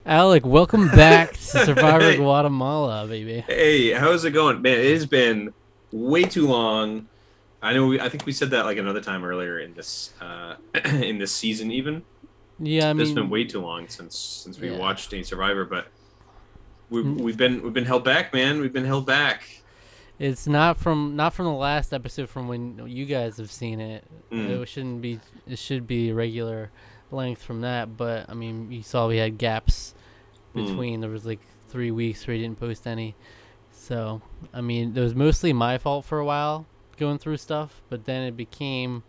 Alec, welcome back to Survivor Guatemala, baby. Hey, how's it going, man? It has been way too long. I know. I think we said that like another time earlier in this in this season. Even Yeah, I it's been mean, way too long since we yeah. watched a Survivor, but we, N- we've been held back, man. We've been held back. It's not from the last episode from when you guys have seen it. Mm, It shouldn't be. It should be regular length from that. But I mean, you saw we had gaps mm. between. There was like 3 weeks where he didn't post any. So I mean, it was mostly my fault for a while going through stuff, but then it became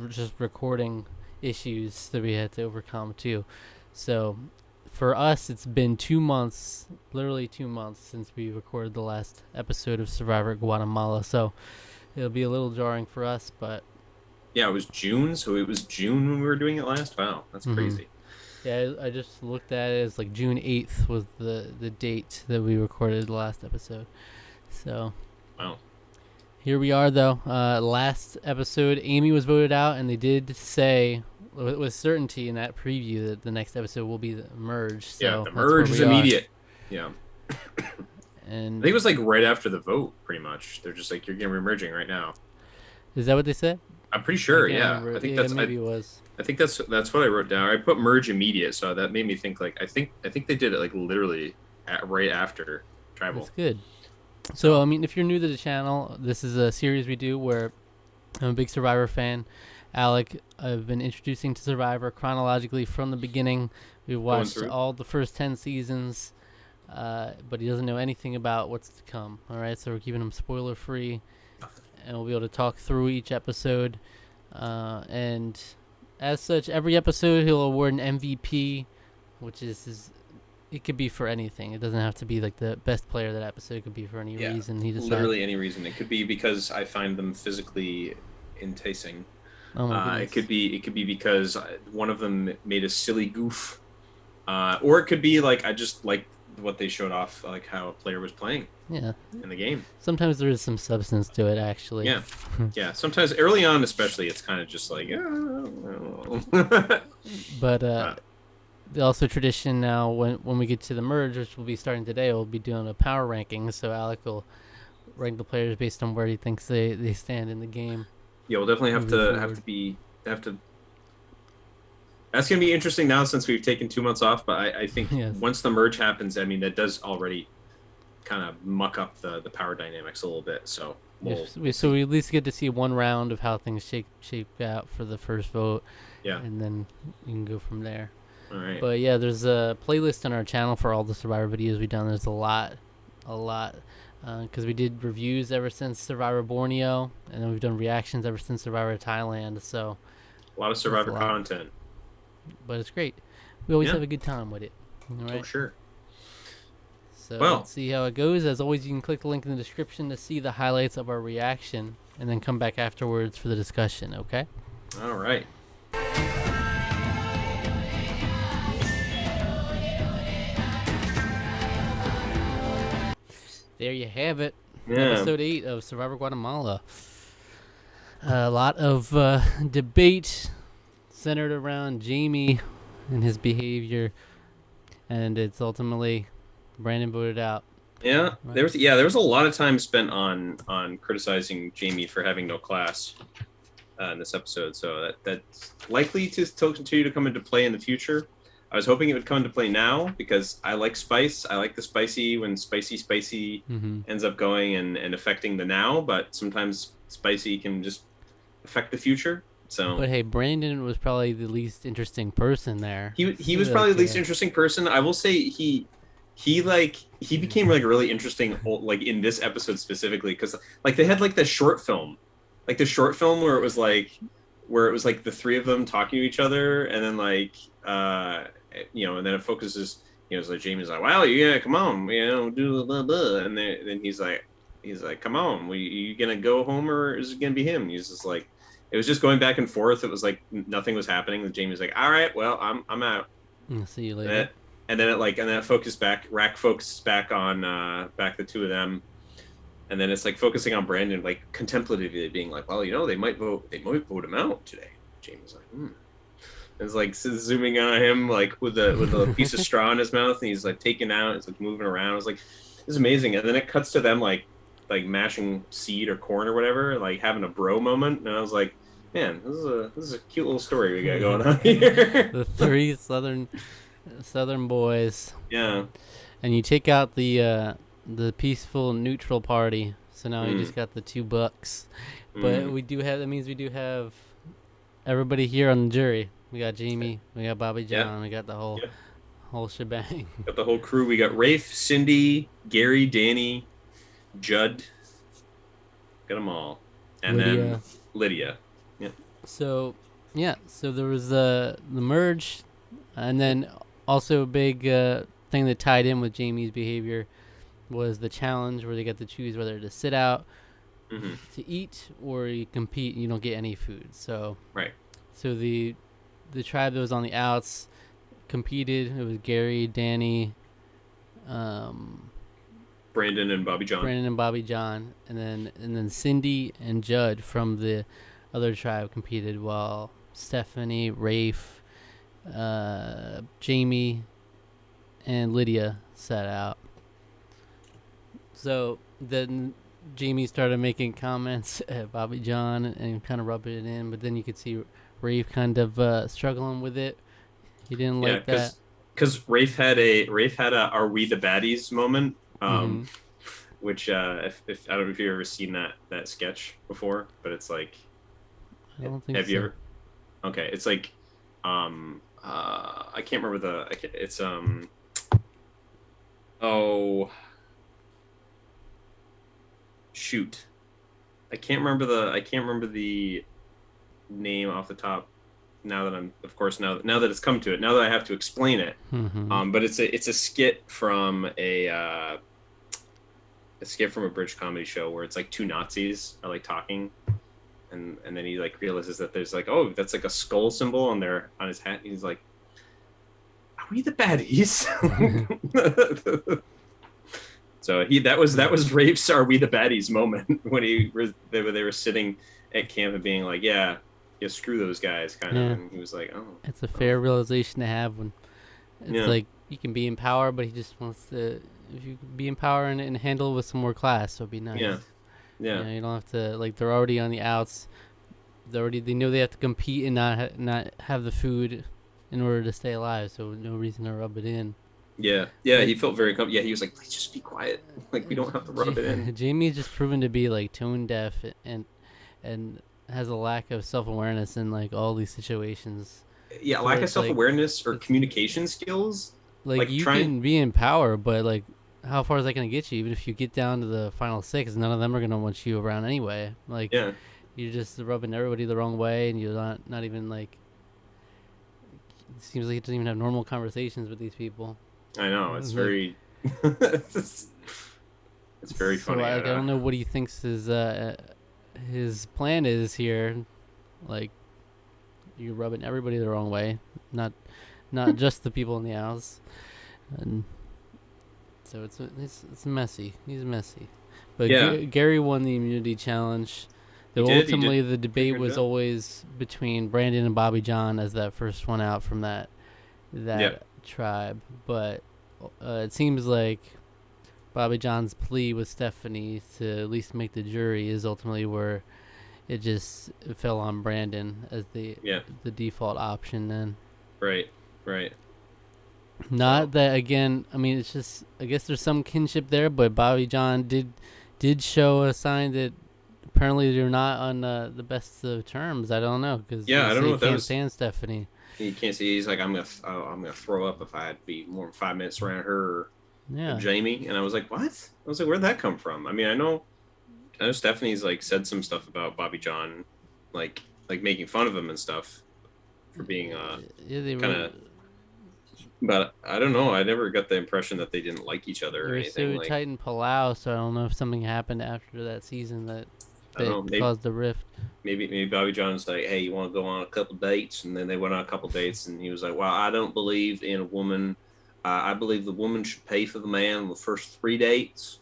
just recording issues that we had to overcome too. So for us, it's been 2 months, literally 2 months since we recorded the last episode of Survivor Guatemala. So it'll be a little jarring for us, but Yeah, it was June, so it was June when we were doing it last. Wow, that's mhm. crazy. Yeah, I just looked at it as like June 8th was the date that we recorded the last episode. So Wow. here we are, though. Last episode, Amy was voted out, and they did say with certainty in that preview that the next episode will be the merge. Yeah, So the that's where merge is we are. immediate. Yeah, I And think it was like right after the vote, pretty much. They're just like, you're getting remerging right now. is that what they said? I'm pretty I sure. can't Yeah, remember. I think Yeah, that's. maybe it was. I think that's what I wrote down. I put merge immediate, so that made me think like I think they did it like literally right after tribal. That's good. So, So I mean, if you're new to the channel, this is a series we do where I'm a big Survivor fan. Alec, I've been introducing to Survivor chronologically from the beginning. We've going watched through. all the first 10 seasons, but he doesn't know anything about what's to come. All right, so we're keeping him spoiler free, and we'll be able to talk through each episode. And as such, every episode he'll award an MVP, which is his. It could be for anything. It doesn't have to be like the best player of that episode. It could be for any Yeah, reason he decides. literally any reason. It could be because I find them physically enticing. Oh my It goodness. could be because one of them made a silly goof, or it could be like I just like what they showed off, like how a player was playing Yeah. in the game. Sometimes there is some substance to it, actually. Yeah, yeah. Sometimes early on, especially, it's kind of just like, But uh, also tradition now when we get to the merge, which we'll be starting today, we'll be doing a power ranking. So Alec will rank the players based on where he thinks they stand in the game. yeah, we'll definitely have Moving to forward. have to. That's gonna be interesting now since we've taken 2 months off. But I think Yes. once the merge happens, I mean that does already kind of muck up the power dynamics a little bit. So we'll So we at least get to see one round of how things shape out for the first vote, yeah. and then you can go from there. All right. But yeah, there's a playlist on our channel for all the Survivor videos we've done. There's a lot, because we did reviews ever since Survivor Borneo, and then we've done reactions ever since Survivor Thailand. So, A lot of that's a Survivor lot, content. but it's great. We always Yeah. have a good time with it. All Oh right. sure. So Well, let's see how it goes. As always, you can click the link in the description to see the highlights of our reaction, and then come back afterwards for the discussion. Okay. all right. There you have it. Yeah. Episode 8 of Survivor Guatemala. A lot of debate centered around Jamie and his behavior, and it's ultimately Brandon voted out. Yeah, Right. there was a lot of time spent on criticizing Jamie for having no class in this episode. So that's likely to continue to come into play in the future. I was hoping it would come into play now because I like spice. I like the spicy when spicy Mm-hmm. ends up going and affecting the now. But sometimes spicy can just affect the future. So But hey, Brandon was probably the least interesting person there. he So was probably the least yeah. interesting person. I will say he became like really interesting like in this episode specifically because like they had like the short film where it was like the three of them talking to each other and then like and then it focuses, it's like Jamie's like, well, yeah, come on, do blah blah, and then he's like come on, you gonna go home or is it gonna be him? He's just like, it was just going back and forth. It was like nothing was happening. And Jamie's like, all right, well, I'm out. See you And later. then it focused back. Rack focuses back on back the two of them, and then it's like focusing on Brandon, like contemplatively being like, well, they might vote him out today. Jamie's like, It's like zooming on him like with a piece of straw in his mouth, and he's like taking out. It's like moving around. It's like this is amazing. And then it cuts to them like mashing seed or corn or whatever, like having a bro moment. And I was like, man, this is a cute little story we got going on here. The three southern boys. Yeah. And you take out the peaceful neutral party, so now you just got the two bucks. But that means we do have everybody here on the jury. We got Jamie, we got Bobby John, we got the whole shebang. Got the whole crew. We got Rafe, Cindy, Gary, Danny, Judd. Got them all. And Lydia. then Lydia. Yeah. So there was the merge, and then also a big thing that tied in with Jamie's behavior was the challenge where they got to choose whether to sit out to eat or you compete and you don't get any food. So right. So the tribe that was on the outs competed. It was Gary, Danny, Brandon and Bobby John. And then Cindy and Judd from the other tribe competed, while Stephanie, Rafe, Jamie, and Lydia sat out. So then Jamie started making comments at Bobby John and kind of rubbing it in, but then you could see Rafe kind of struggling with it. He didn't like that. Because Rafe had a "Are we the baddies" moment, which if I don't know if you've ever seen that sketch before, but it's like, I don't think have you ever? Okay, it's like, I can't remember it's oh shoot, I can't remember the name off the top. Now that I'm, of course, now that it's come to it, now that I have to explain it, but it's a skit from a bridge comedy show where it's like two Nazis are like talking, and then he like realizes that there's like, oh, that's like a skull symbol on his hat. He's like, are we the baddies? So that was Rafe's "Are we the baddies" moment when they were sitting at camp and being like, yeah, screw those guys, kind of. And he was like, oh. It's a fair realization to have when it's like you can be in power, but he just wants to. If you can be in power and handle it with some more class, so it'd be nice. Yeah. You don't have to, like, they're already on the outs. They know they have to compete and not have the food in order to stay alive. So no reason to rub it in. Yeah. He felt very comfortable. Yeah, he was like, "Let's just be quiet. Like, we don't have to rub it in." Jamie's just proven to be like tone deaf and has a lack of self-awareness in like all these situations. Yeah, lack of self-awareness or communication skills. Like you can be in power, but like, how far is that going to get you? Even if you get down to the final six, none of them are going to want you around anyway. Like, you're just rubbing everybody the wrong way, and you're not even like. It seems like he doesn't even have normal conversations with these people. I know, it's very. It's very funny. I don't know what he thinks his plan is here. Like, you're rubbing everybody the wrong way, not just the people in the house, and so it's messy. He's messy, but Gary won the immunity challenge. Ultimately, the debate was always between Brandon and Bobby John as that first one out from that tribe, but it seems like Bobby John's plea with Stephanie to at least make the jury is ultimately where it fell on Brandon as the default option then. Right. Not that, again, I mean, it's just, I guess there's some kinship there, but Bobby John did show a sign that apparently they're not on the best of terms. I don't know, because I don't know if he can't stand Stephanie. He can't see. He's like, I'm gonna throw up if I had to be more than 5 minutes around her or Jamie. And I was like, what? I was like, where'd that come from? I mean, I know Stephanie's like said some stuff about Bobby John, like making fun of him and stuff for being kind of. But I don't know. I never got the impression that they didn't like each other or anything. They were so tight in Palau, so I don't know if something happened after that season that caused the rift. Maybe Bobby John's like, hey, you want to go on a couple dates? And then they went on a couple dates, and he was like, well, I don't believe in a woman. I believe the woman should pay for the man the first 3 dates.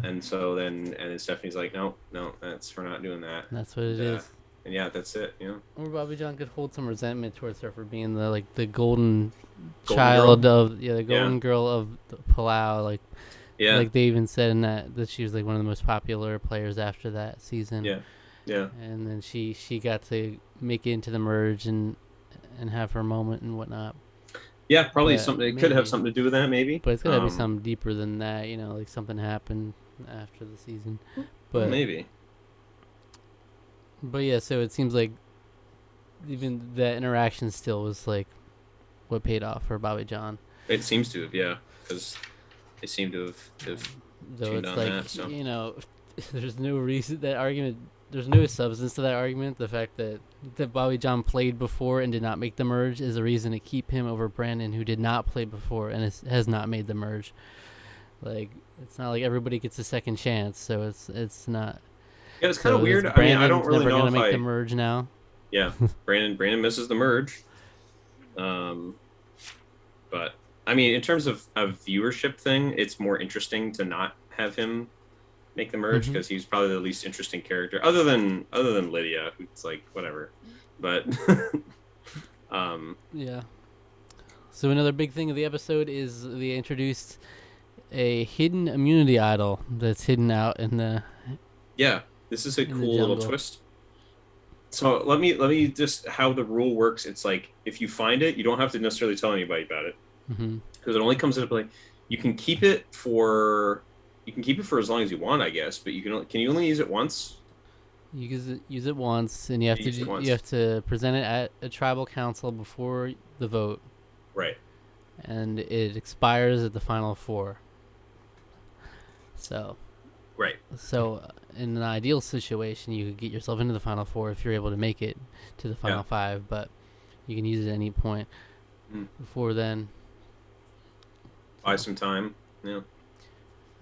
And so then Stephanie's like, no, we're not doing that. That's what it is. and yeah, that's it. You know, Or Bobby John could hold some resentment towards her for being the golden Golden Girl. child of the Yeah, golden girl of the Palau. yeah, Like they even said in that she was like one of the most popular players after that season. yeah, yeah. And then she got to make it into the merge and have her moment and whatnot. Yeah, probably But something. It could have maybe, something to do with that, maybe. but it's gotta be something deeper than that. Like something happened after the season. Well, But maybe. yeah, so it seems like even that interaction still was like what paid off for Bobby John. It seems to have, yeah, because they seem to have Though tuned it's on like that. So there's no reason that argument. There's no substance to that argument. The fact that Bobby John played before and did not make the merge is a reason to keep him over Brandon, who did not play before and has not made the merge. Like it's not like everybody gets a second chance, so it's not. yeah, it's kind of So is weird. I mean, I don't Brandon's really never know gonna if make the I. merge now. Yeah, Brandon misses the merge. Um, but I mean, in terms of a viewership thing, it's more interesting to not have him make the merge Mhm. because he's probably the least interesting character, other than Lydia, who's like whatever. But Yeah. So another big thing of the episode is they introduced a hidden immunity idol that's hidden out in the yeah, this is a in the cool little jungle. twist. So let me just how the rule works. It's like if you find it, you don't have to necessarily tell anybody about it Mm-hmm. because it only comes into play. You can keep it for as long as you want, I guess. But can you only use it once? You use it once, and you have You to use it once. you have to present it at a tribal council before the vote, Right. and it expires at the final four. So, Right. in an ideal situation, you could get yourself into the final four if you're able to make it to the final Yeah. five, but you can use it at any point Mm. before then. Buy some time. Yeah.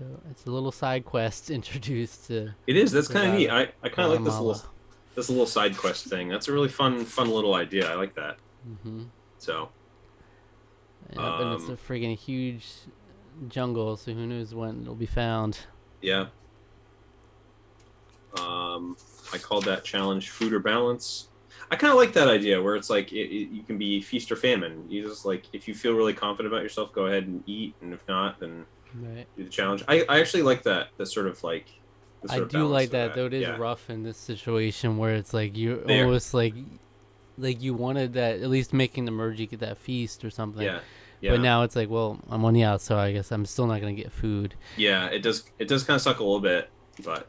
So it's a little side quest introduced to It is. That's kind of neat. Guatemala. I kind of like this little side quest thing. That's a really fun little idea. I like that. Mm-hmm. So Yep, and it's a friggin' huge jungle, so who knows when it'll be found. yeah. I called that challenge food or balance. I kind of like that idea where it's like you can be feast or famine. You just like if you feel really confident about yourself, go ahead and eat, and if not, then Right. do the challenge. I actually like that. The sort of like. The I sort of do balance like to that, though. It is Yeah. rough in this situation where it's like you There. almost like you wanted that, at least making the merge, you get that feast or something. Yeah. Yeah. But now it's like, well, I'm on the out, so I guess I'm still not gonna get food. Yeah, it does kind of suck a little bit, but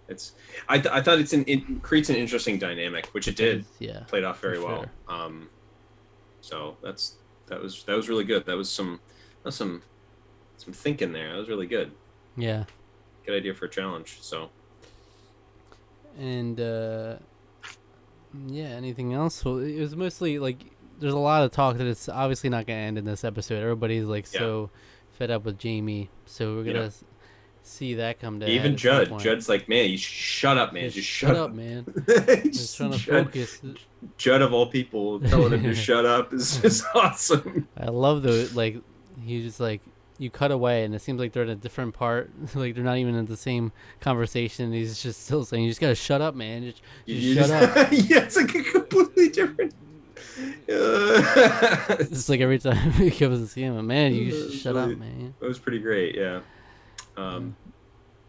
it's I thought it creates an interesting dynamic, which it did. Yeah. Played off very for well. sure. So that was really good. That was some thinking there. That was really good. Yeah. Good idea for a challenge. So And yeah, anything else? Well, it was mostly like there's a lot of talk that it's obviously not gonna end in this episode. Everybody's like so fed up with Jamie, so we're gonna see that come to even at some Judd, point. Judd's like, man, you shut up, man. Just shut up, man. Just Just trying to Judd, focus. Judd of all people telling him to shut up is just awesome. I love the like he's just like you cut away and it seems like they're in a different part. Like they're not even in the same conversation. He's just still saying, "You just gotta shut up, man. Just You shut up." Yeah, it's like a completely different. It's like every time he comes to see him, man, you just shut up, man. That was pretty great, yeah.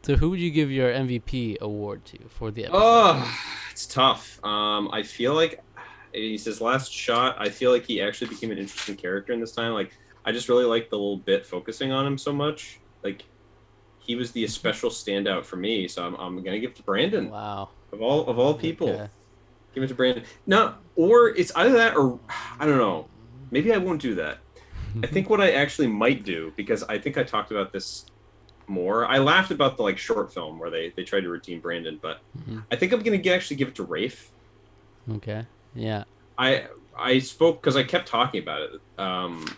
So who would you give your MVP award to for the episode? Oh, it's tough. I feel like he's his last shot. I feel like he actually became an interesting character in this time. Like, I just really like the little bit focusing on him so much. Like, he was the special standout for me. So I'm gonna give it to Brandon. Wow. Of all people, Okay. give it to Brandon. No, or it's either that or I don't know. Maybe I won't do that. I think what I actually might do, because I think I talked about this more. I laughed about the short film where they tried to redeem Brandon, but I think I'm gonna actually give it to Rafe. Okay. Yeah. I spoke because I kept talking about it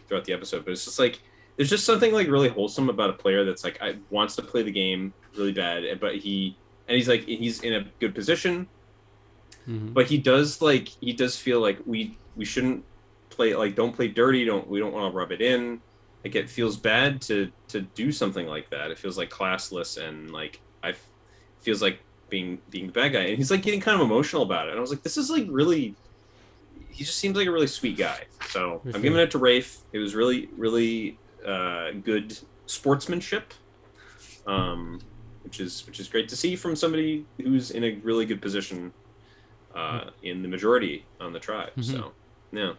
throughout the episode, but it's just like there's just something like really wholesome about a player that's like wants to play the game really bad, but he's in a good position, but he does feel like we shouldn't play don't play dirty, we don't want to rub it in. Like it feels bad to do something like that. It feels like classless and feels like being the bad guy, and he's like getting kind of emotional about it. And I was like, this is like really. He just seems like a really sweet guy. So I'm giving it to Rafe. It was really good sportsmanship, which is great to see from somebody who's in a really good position in the majority on the tribe. Mm-hmm. So yeah,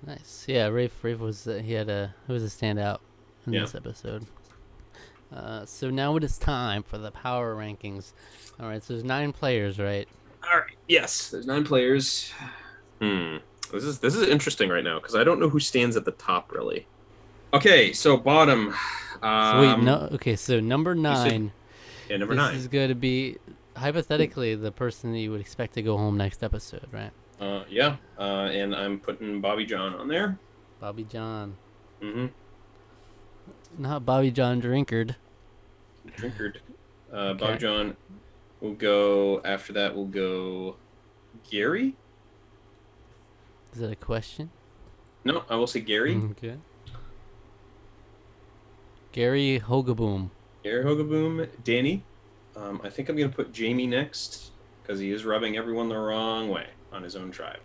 nice. Yeah, Rafe was he was a standout in Yeah. this episode. So now it is time for the power rankings. All right, so there's 9 players, right? all right. Yes, there's 9 players. This is interesting right now because I don't know who stands at the top really. Okay, so bottom. So wait, no. Okay, so number 9. Yeah, number this 9. is going to be hypothetically the person that you would expect to go home next episode, right? Yeah, and I'm putting Bobby John on there. Bobby John. Mm-hmm. Not Bobby John Drinkard. Drinkard. Okay. Bobby John will go. After that, we'll go Gary. Is that a question? No, I will say Gary. Okay. Gary Hogaboom. Gary Hogaboom. Danny. I think I'm going to put Jamie next because he is rubbing everyone the wrong way on his own tribe.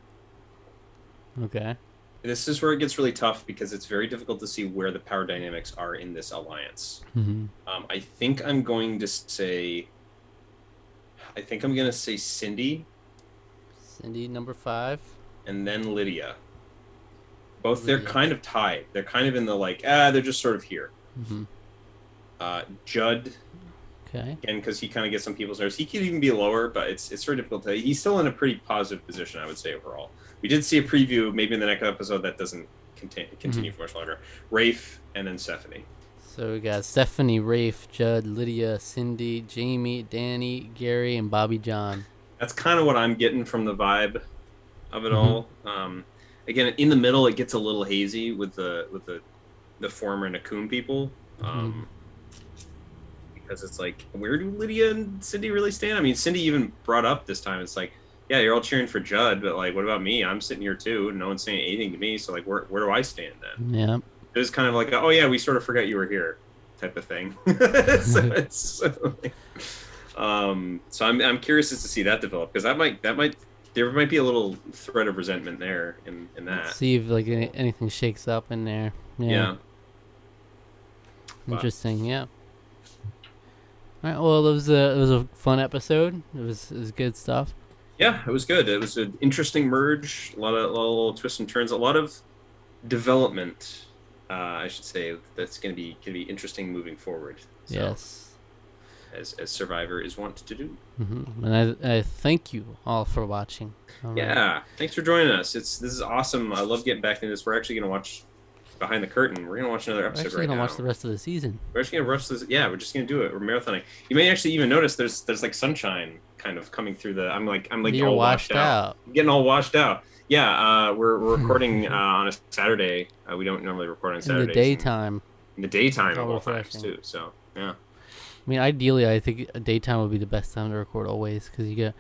Okay. This is where it gets really tough because it's very difficult to see where the power dynamics are in this alliance. Mm-hmm. I think I'm going to say Cindy Cindy, number 5. and then Lydia. Both they're Lydia. kind of tied. They're kind of in the they're just sort of here. Mm-hmm. Judd, Okay. again, because he kind of gets some people's nerves. He could even be lower, but it's very difficult to. He's still in a pretty positive position, I would say, overall. We did see a preview, maybe in the next episode that doesn't continue for much longer. Rafe and then Stephanie. So we got Stephanie, Rafe, Judd, Lydia, Cindy, Jamie, Danny, Gary, and Bobby John. That's kind of what I'm getting from the vibe of it all. Again, in the middle, it gets a little hazy with the former Nakum people. Because it's like, where do Lydia and Cindy really stand? I mean, Cindy even brought up this time. It's like, yeah, you're all cheering for Judd, but like, what about me? I'm sitting here too. No one's saying anything to me. So like, where do I stand then? Yeah. It was kind of like, oh yeah, we sort of forgot you were here, type of thing. So I'm curious as to see that develop because there might be a little thread of resentment there in that. Let's see if like anything shakes up in there. Yeah. Interesting. Yeah. All right. Well, it was a fun episode. It was good stuff. Yeah, it was good. It was an interesting merge. A lot of little twists and turns. A lot of development. I should say that's going to be interesting moving forward. So, Yes. As Survivor is wont to do. Mm-hmm. And I thank you all for watching. All Yeah, right. thanks for joining us. This is awesome. I love getting back into this. We're actually going to watch Behind the Curtain. We're going to watch another We're episode actually right gonna now. watch the rest of the season. We're actually going to rush this. Yeah, we're just going to do it. We're marathoning. You may actually even notice there's like sunshine kind of coming through the. I'm like You're all washed out. I'm getting all washed out. Yeah, we're recording on a Saturday. We don't normally record on In Saturdays. the daytime. In the daytime It's of all all times refreshing. too. So yeah. I mean, ideally, I think daytime would be the best time to record always because you get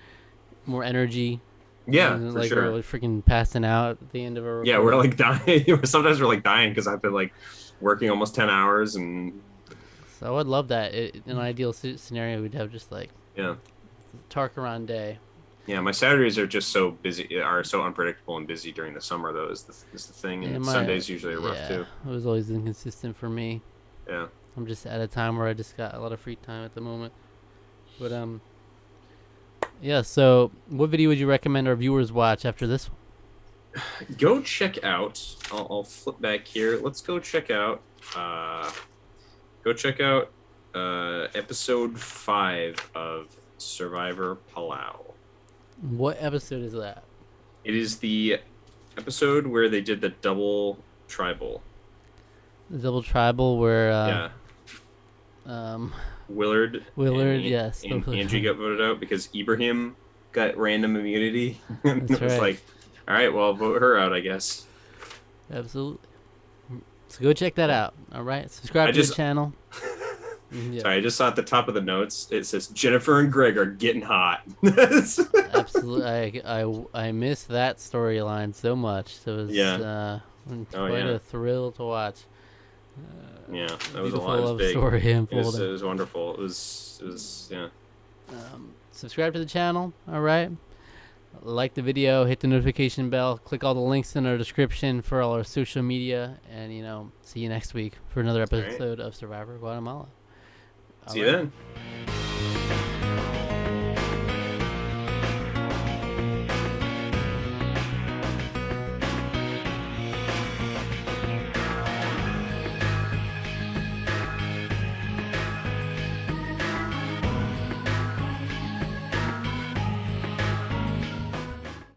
more energy. Yeah, and, for like, sure. We're like freaking passing out at the end of a recording. Yeah, we're like dying. Sometimes we're like dying because I've been like working almost 10 hours and So I would love that. In an ideal scenario, we'd have just like yeah. Tarqaron day. Yeah, my Saturdays are just so busy, are so unpredictable and busy during the summer though is the thing, and Yeah, Sundays usually are rough too. It was always inconsistent for me. Yeah. I'm just at a time where I just got a lot of free time at the moment. But yeah. So what video would you recommend our viewers watch after this one? Go check out. I'll flip back here. Let's go check out. Episode 5 of Survivor Palau. What episode is that? It is the episode where they did the double tribal. The double tribal where Yeah. Willard, and, yes. and Angie got voted out because Ibrahim got random immunity. And That's it was right. like, all right, well, I'll vote her out, I guess. Absolutely. So go check that out. All right. Subscribe to the channel. Yeah. Sorry, I just saw at the top of the notes, it says Jennifer and Greg are getting hot. Absolutely. I miss that storyline so much. So it was quite a thrill to watch. Yeah, that was a Beautiful lot. It was love big. story It unfolding. was wonderful. It was yeah. Subscribe to the channel. All right. Like the video, hit the notification bell, click all the links in our description for all our social media, and see you next week for another All right. episode of Survivor Guatemala. See you then.